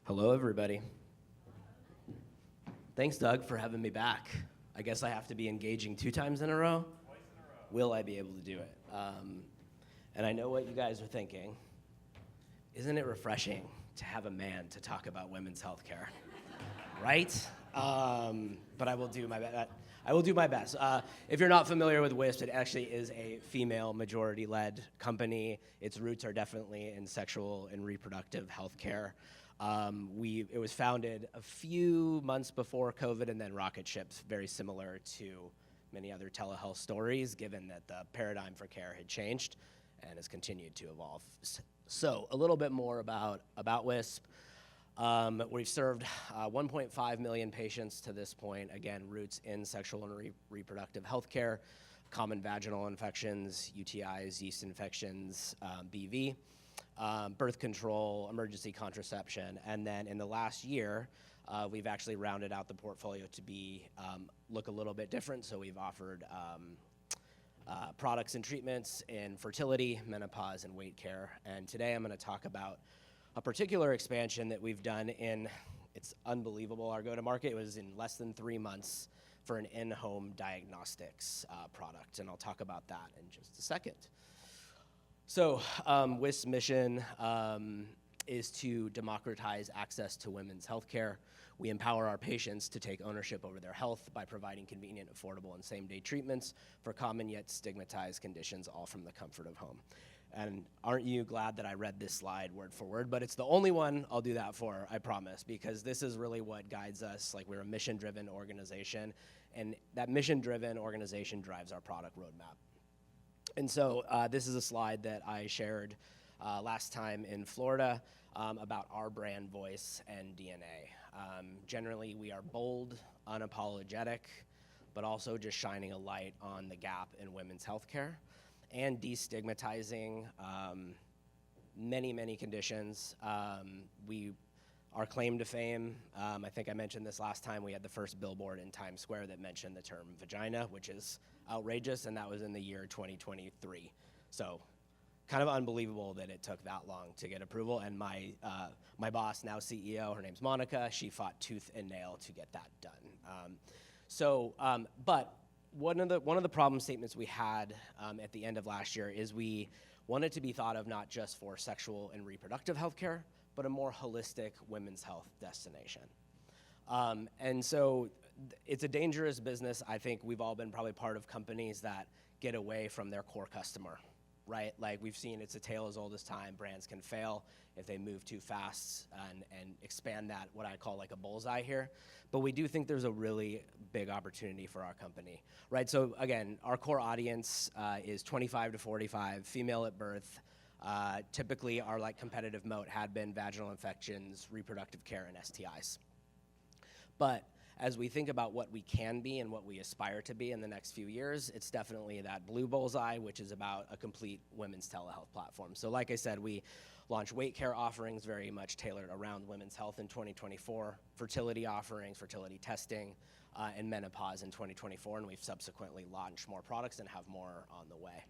Hello, everybody. Thanks, Doug, for having me back. I guess I have to be engaging 2 times in a row? Twice in a row. Will I be able to do it? And I know what you guys are thinking. Isn't it refreshing to have a man to talk about women's health care? Right? But I will do my best. If you're not familiar with Wisp, it actually is a female majority-led company. Its roots are definitely in sexual and reproductive health care. It was founded a few months before COVID and then rocket shipped, very similar to many other telehealth stories, given that the paradigm for care had changed and has continued to evolve. So a little bit more about Wisp. We've served 1.5 million patients to this point. Again, roots in sexual and reproductive health care, common vaginal infections, UTIs, yeast infections, BV, birth control, emergency contraception. And then in the last year, we've actually rounded out the portfolio to look a little bit different. So we've offered products and treatments in fertility, menopause, and weight care. And today I'm going to talk about a particular expansion that we've done it's unbelievable, our go-to-market. It was in less than 3 months for an in-home diagnostics product, and I'll talk about that in just a second. So Wisp's mission is to democratize access to women's health care. We empower our patients to take ownership over their health by providing convenient, affordable, and same-day treatments for common yet stigmatized conditions, all from the comfort of home. And aren't you glad that I read this slide word for word? But it's the only one I'll do that for, I promise, because this is really what guides us. Like, we're a mission-driven organization, and that mission-driven organization drives our product roadmap. And so this is a slide that I shared last time in Florida about our brand voice and DNA. Generally, we are bold, unapologetic, but also just shining a light on the gap in women's healthcare and destigmatizing many, many conditions. Our claim to fame, I think I mentioned this last time, we had the first billboard in Times Square that mentioned the term vagina, which is outrageous, and that was in the year 2023. So kind of unbelievable that it took that long to get approval. And my boss, now CEO, her name's Monica, she fought tooth and nail to get that done. But one of the problem statements we had at the end of last year is we wanted to be thought of not just for sexual and reproductive health care, but a more holistic women's health destination. And so it's a dangerous business. I think we've all been probably part of companies that get away from their core customer, right? Like, we've seen it's a tale as old as time. Brands can fail if they move too fast and expand that, what I call like a bullseye here. But we do think there's a really big opportunity for our company, right? So again, our core audience is 25 to 45, female at birth. Typically, our competitive moat had been vaginal infections, reproductive care, and STIs. But as we think about what we can be and what we aspire to be in the next few years, it's definitely that blue bullseye, which is about a complete women's telehealth platform. So like I said, we launched weight care offerings very much tailored around women's health in 2024, fertility offerings, fertility testing, and menopause in 2024, and we've subsequently launched more products and have more on the way.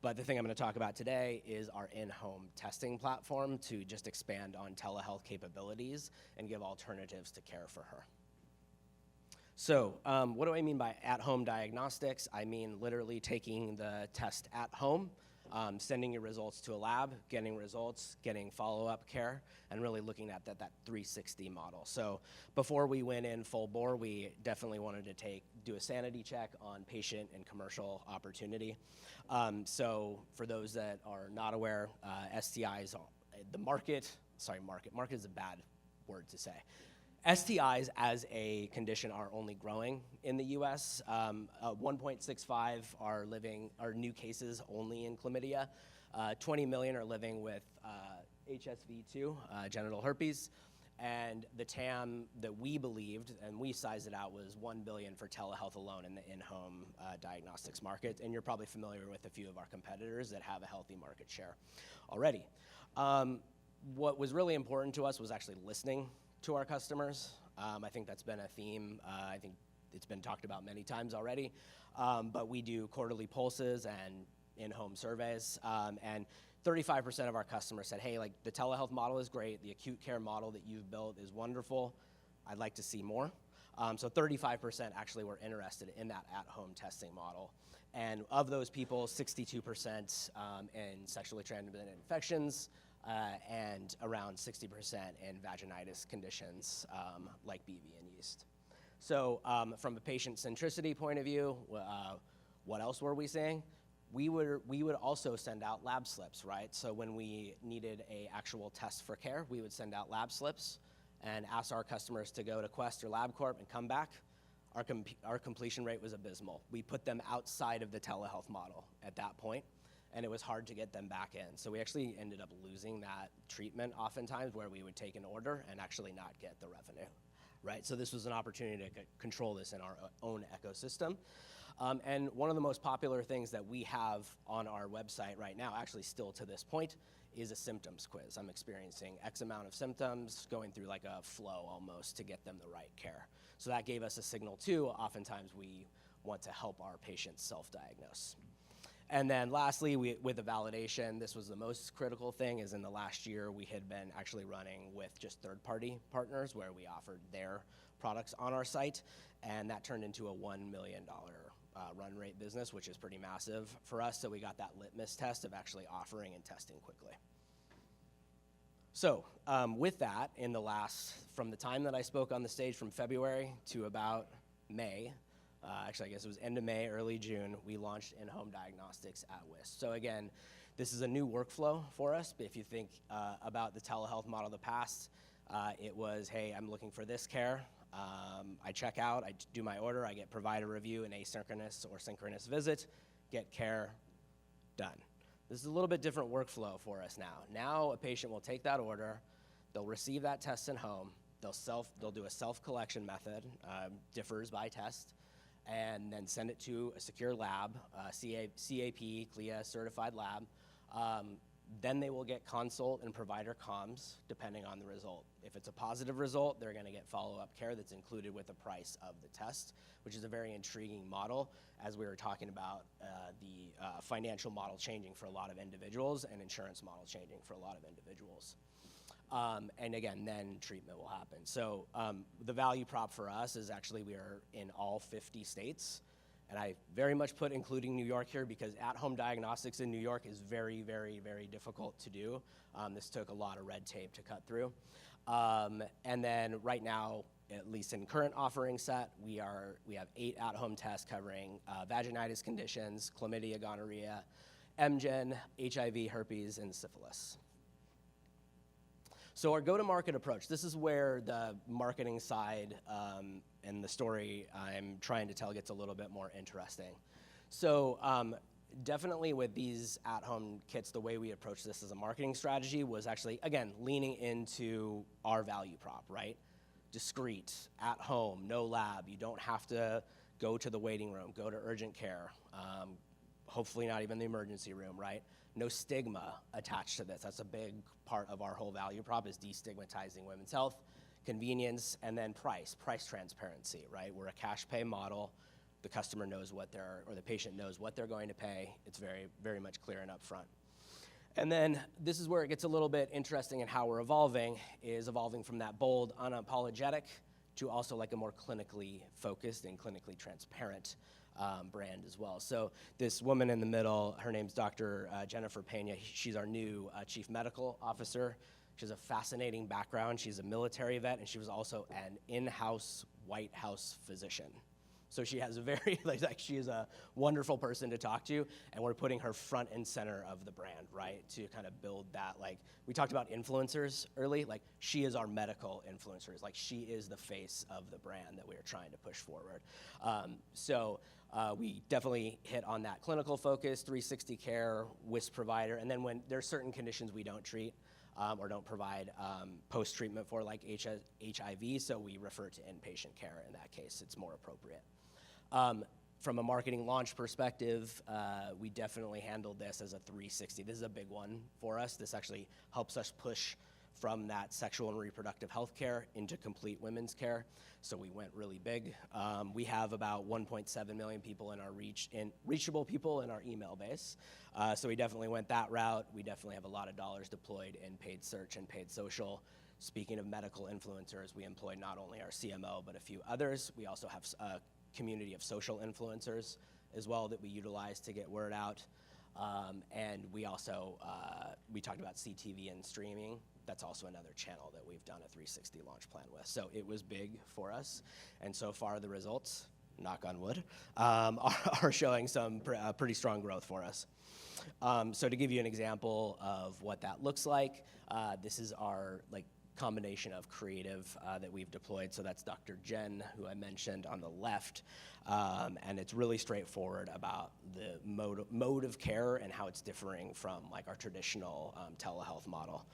But the thing I'm going to talk about today is our in-home testing platform to just expand on telehealth capabilities and give alternatives to care for her. So what do I mean by at-home diagnostics? I mean literally taking the test at home, sending your results to a lab, getting results, getting follow-up care, and really looking at that 360 model. So before we went in full bore, we definitely wanted to do a sanity check on patient and commercial opportunity. So for those that are not aware, STIs, market is a bad word to say. STIs as a condition are only growing in the US. 1.65 are new cases only in chlamydia. 20 million are living with HSV2, genital herpes. And the TAM that we believed, and we sized it out, was $1 billion for telehealth alone in the in-home diagnostics market. And you're probably familiar with a few of our competitors that have a healthy market share already. What was really important to us was actually listening to our customers. I think that's been a theme. I think it's been talked about many times already. But we do quarterly pulses and in-home surveys. And 35% of our customers said, hey, like the telehealth model is great, the acute care model that you've built is wonderful, I'd like to see more. So 35% actually were interested in that at-home testing model. And of those people, 62% in sexually transmitted infections, and around 60% in vaginitis conditions like BV and yeast. So from a patient centricity point of view, what else were we seeing? We would also send out lab slips, right? So when we needed an actual test for care, we would send out lab slips and ask our customers to go to Quest or LabCorp and come back. Our completion rate was abysmal. We put them outside of the telehealth model at that point, and it was hard to get them back in. So we actually ended up losing that treatment oftentimes, where we would take an order and actually not get the revenue, right? So this was an opportunity to control this in our own ecosystem. And one of the most popular things that we have on our website right now, actually still to this point, is a symptoms quiz. I'm experiencing X amount of symptoms, going through like a flow almost to get them the right care. So that gave us a signal too. Oftentimes we want to help our patients self-diagnose. And then lastly, with the validation, this was the most critical thing, is in the last year we had been actually running with just third-party partners where we offered their products on our site, and that turned into a $1 million run rate business, which is pretty massive for us. So we got that litmus test of actually offering and testing quickly. So with that, from the time that I spoke on the stage from February to about May, actually I guess it was end of May, early June, we launched in-home diagnostics at Wisp. So again, this is a new workflow for us. But if you think about the telehealth model of the past, it was, hey, I'm looking for this care. I check out, I do my order, I get provider review, an asynchronous or synchronous visit, get care, done. This is a little bit different workflow for us now. Now a patient will take that order, they'll receive that test at home, they'll do a self-collection method, differs by test, and then send it to a secure lab, CAP, CLIA certified lab. Then they will get consult and provider comms depending on the result. If it's a positive result, they're gonna get follow-up care that's included with the price of the test, which is a very intriguing model, as we were talking about the financial model changing for a lot of individuals and insurance model changing for a lot of individuals. And again, then treatment will happen. So the value prop for us is actually we are in all 50 states. And I very much put including New York here because at-home diagnostics in New York is very, very, very difficult to do. This took a lot of red tape to cut through. And then right now, at least in current offering set, we have 8 at-home tests covering vaginitis conditions, chlamydia, gonorrhea, MGen, HIV, herpes, and syphilis. So our go-to-market approach, this is where the marketing side and the story I'm trying to tell gets a little bit more interesting. So definitely with these at-home kits, the way we approach this as a marketing strategy was actually, again, leaning into our value prop, right? Discreet, at home, no lab. You don't have to go to the waiting room, go to urgent care, hopefully not even the emergency room, right? No stigma attached to this. That's a big part of our whole value prop, is destigmatizing women's health, convenience, and then price transparency, right? We're a cash pay model. The customer knows the patient knows what they're going to pay. It's very, very much clear and upfront. And then this is where it gets a little bit interesting in how we're evolving from that bold, unapologetic to also like a more clinically focused and clinically transparent brand as well. So this woman in the middle, her name's Dr. Jennifer Pena. She's our new chief medical officer. She has a fascinating background. She's a military vet, and she was also an in-house White House physician. So she has a very, she is a wonderful person to talk to, and we're putting her front and center of the brand, right? To kind of build that, we talked about influencers early, she is our medical influencers. She is the face of the brand that we are trying to push forward. We definitely hit on that clinical focus, 360 care, Wisp provider, and then when there's certain conditions we don't treat or don't provide post-treatment for, like HIV, so we refer to inpatient care in that case. It's more appropriate. From a marketing launch perspective, we definitely handled this as a 360. This is a big one for us. This actually helps us push from that sexual and reproductive health care into complete women's care. So we went really big. We have about 1.7 million people in our reachable people in our email base. So we definitely went that route. We definitely have a lot of dollars deployed in paid search and paid social. Speaking of medical influencers, we employ not only our CMO, but a few others. We also have a community of social influencers as well that we utilize to get word out. And we also, we talked about CTV and streaming. That's also another channel that we've done a 360 launch plan with. So it was big for us. And so far the results, knock on wood, are showing some pretty strong growth for us. So to give you an example of what that looks like, this is our combination of creative that we've deployed. So that's Dr. Jen, who I mentioned on the left. And it's really straightforward about the mode of care and how it's differing from our traditional telehealth model.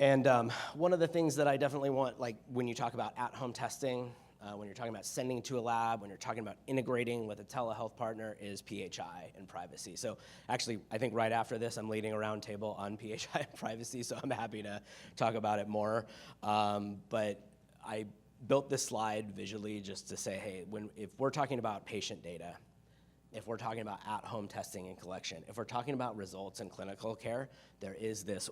And one of the things that I definitely want, when you talk about at-home testing, when you're talking about sending to a lab, when you're talking about integrating with a telehealth partner, is PHI and privacy. So actually, I think right after this, I'm leading a roundtable on PHI and privacy, so I'm happy to talk about it more. But I built this slide visually just to say, hey, if we're talking about patient data, if we're talking about at-home testing and collection, if we're talking about results in clinical care, there is this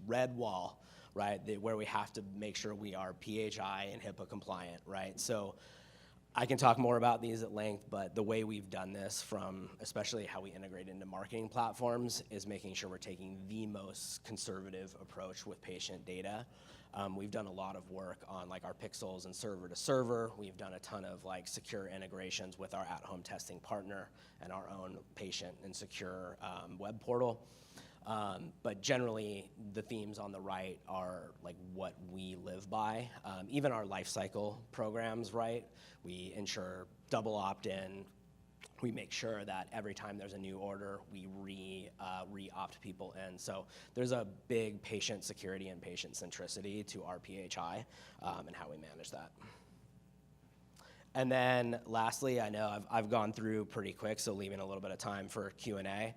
red wall, right, where we have to make sure we are PHI and HIPAA compliant, right? So I can talk more about these at length, but the way we've done this, from especially how we integrate into marketing platforms, is making sure we're taking the most conservative approach with patient data. We've done a lot of work on our pixels and server to server. We've done a ton of secure integrations with our at-home testing partner and our own patient and secure web portal. But generally, the themes on the right are what we live by. Even our life cycle programs, right? We ensure double opt-in. We make sure that every time there's a new order, we re-opt people in. So there's a big patient security and patient centricity to our PHI and how we manage that. And then lastly, I know I've gone through pretty quick, so leaving a little bit of time for Q&A.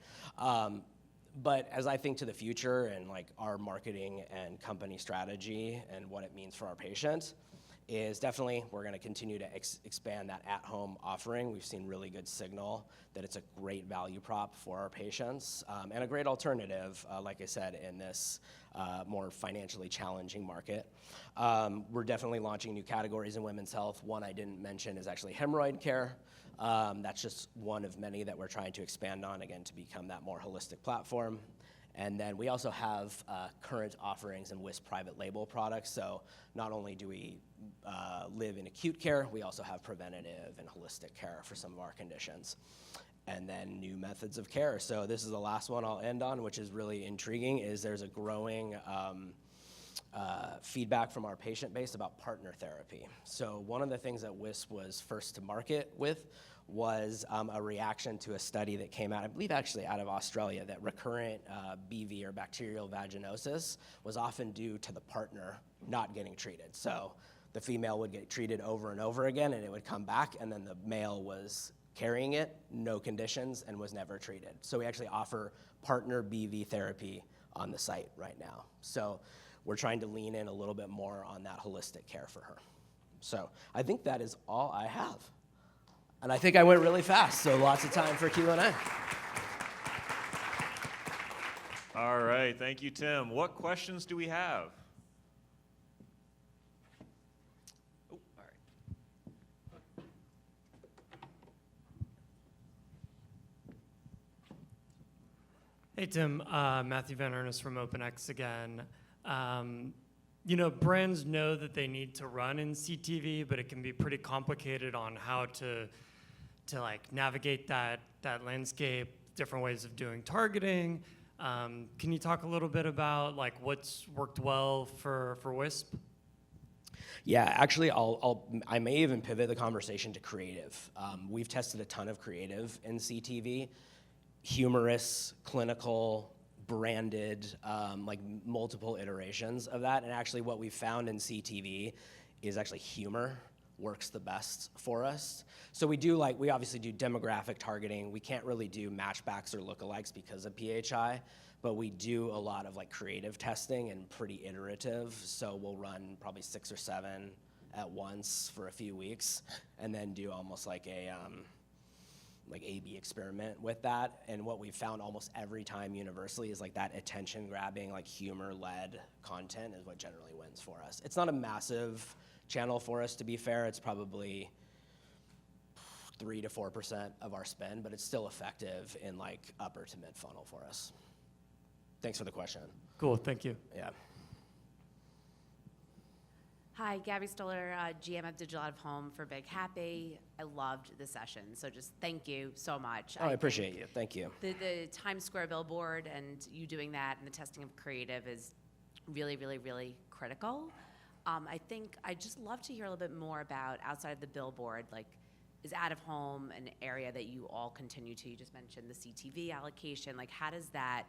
But as I think to the future and our marketing and company strategy and what it means for our patients, is definitely we're going to continue to expand that at-home offering. We've seen really good signal that it's a great value prop for our patients and a great alternative, like I said, in this more financially challenging market. We're definitely launching new categories in women's health. One I didn't mention is actually hemorrhoid care. That's just one of many that we're trying to expand on, again, to become that more holistic platform. And then we also have current offerings in Wisp private label products. So not only do we live in acute care, we also have preventative and holistic care for some of our conditions. And then new methods of care. So this is the last one I'll end on, which is really intriguing, is there's a growing feedback from our patient base about partner therapy. So one of the things that Wisp was first to market with was a reaction to a study that came out, I believe actually out of Australia, that recurrent BV or bacterial vaginosis was often due to the partner not getting treated. So the female would get treated over and over again and it would come back, and then the male was carrying it, no conditions, and was never treated. So we actually offer partner BV therapy on the site right now. So we're trying to lean in a little bit more on that holistic care for her. So I think that is all I have. And I think I went really fast, so lots of time for Q&A. All right, thank you, Tim. What questions do we have? Oh, all right. Hey, Tim. Matthew Van Ernest from OpenX again. Brands know that they need to run in CTV, but it can be pretty complicated on how to navigate that landscape, different ways of doing targeting. Can you talk a little bit about what's worked well for Wisp? Yeah, actually, I may even pivot the conversation to creative. We've tested a ton of creative in CTV, humorous, clinical, branded, multiple iterations of that. And actually what we found in CTV is actually humor works the best for us. So we obviously do demographic targeting. We can't really do matchbacks or lookalikes because of PHI, but we do a lot of like creative testing and pretty iterative. So we'll run probably 6 or 7 at once for a few weeks, and then do almost like a like A/B experiment with that. And what we've found almost every time universally is like that attention grabbing, like humor led content is what generally wins for us. It's not a massive channel for us, to be fair. It's probably 3 to 4% of our spend, but it's still effective in like upper to mid funnel for us. Thanks for the question. Cool, thank you. Yeah. Hi, Gabby Stoller, GM of Digital Out of Home for Big Happy. I loved the session, so just thank you so much. Oh, I appreciate you. Thank you. The Times Square billboard and you doing that and the testing of creative is really, really, really critical. I think I'd just love to hear a little bit more about outside of the billboard, like is out of home an area that you all continue to, you just mentioned the CTV allocation, like how does that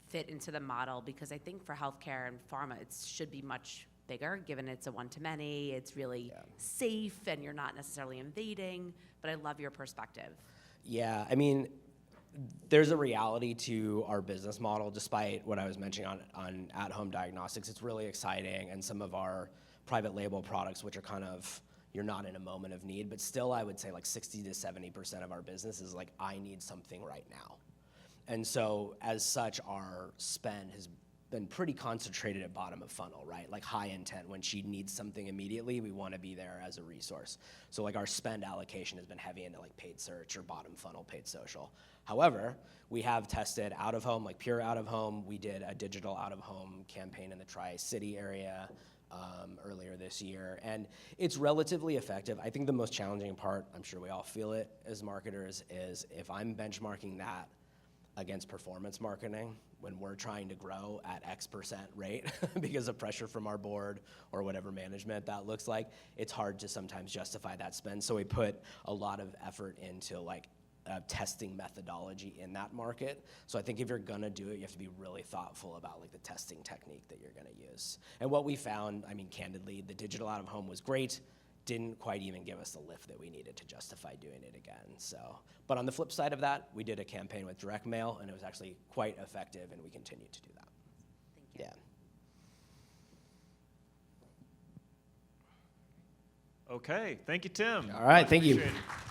fit into the model? Because I think for healthcare and pharma, it should be much bigger, given it's a one-to-many, it's really safe, and you're not necessarily invading, but I love your perspective. Yeah, I mean, there's a reality to our business model, despite what I was mentioning on at-home diagnostics. It's really exciting, and some of our private label products, which are kind of, you're not in a moment of need, but still I would say like 60 to 70% of our business is like, I need something right now. And so as such, our spend has been pretty concentrated at bottom of funnel, right? Like high intent. When she needs something immediately, we want to be there as a resource. So like our spend allocation has been heavy into like paid search or bottom funnel paid social. However, we have tested out of home, like pure out of home. We did a digital out of home campaign in the Tri-City area earlier this year, and it's relatively effective. I think the most challenging part, I'm sure we all feel it as marketers, is if I'm benchmarking that against performance marketing when we're trying to grow at X% rate because of pressure from our board or whatever management that looks like, it's hard to sometimes justify that spend. So we put a lot of effort into like testing methodology in that market. So I think if you're gonna do it, you have to be really thoughtful about like the testing technique that you're gonna use. And what we found, I mean, candidly, the digital out of home was great, didn't quite even give us the lift that we needed to justify doing it again. So, but on the flip side of that, we did a campaign with direct mail, and it was actually quite effective, and we continue to do that. Thank you. Yeah. Okay, thank you, Tim. All right, thank you. Appreciate it.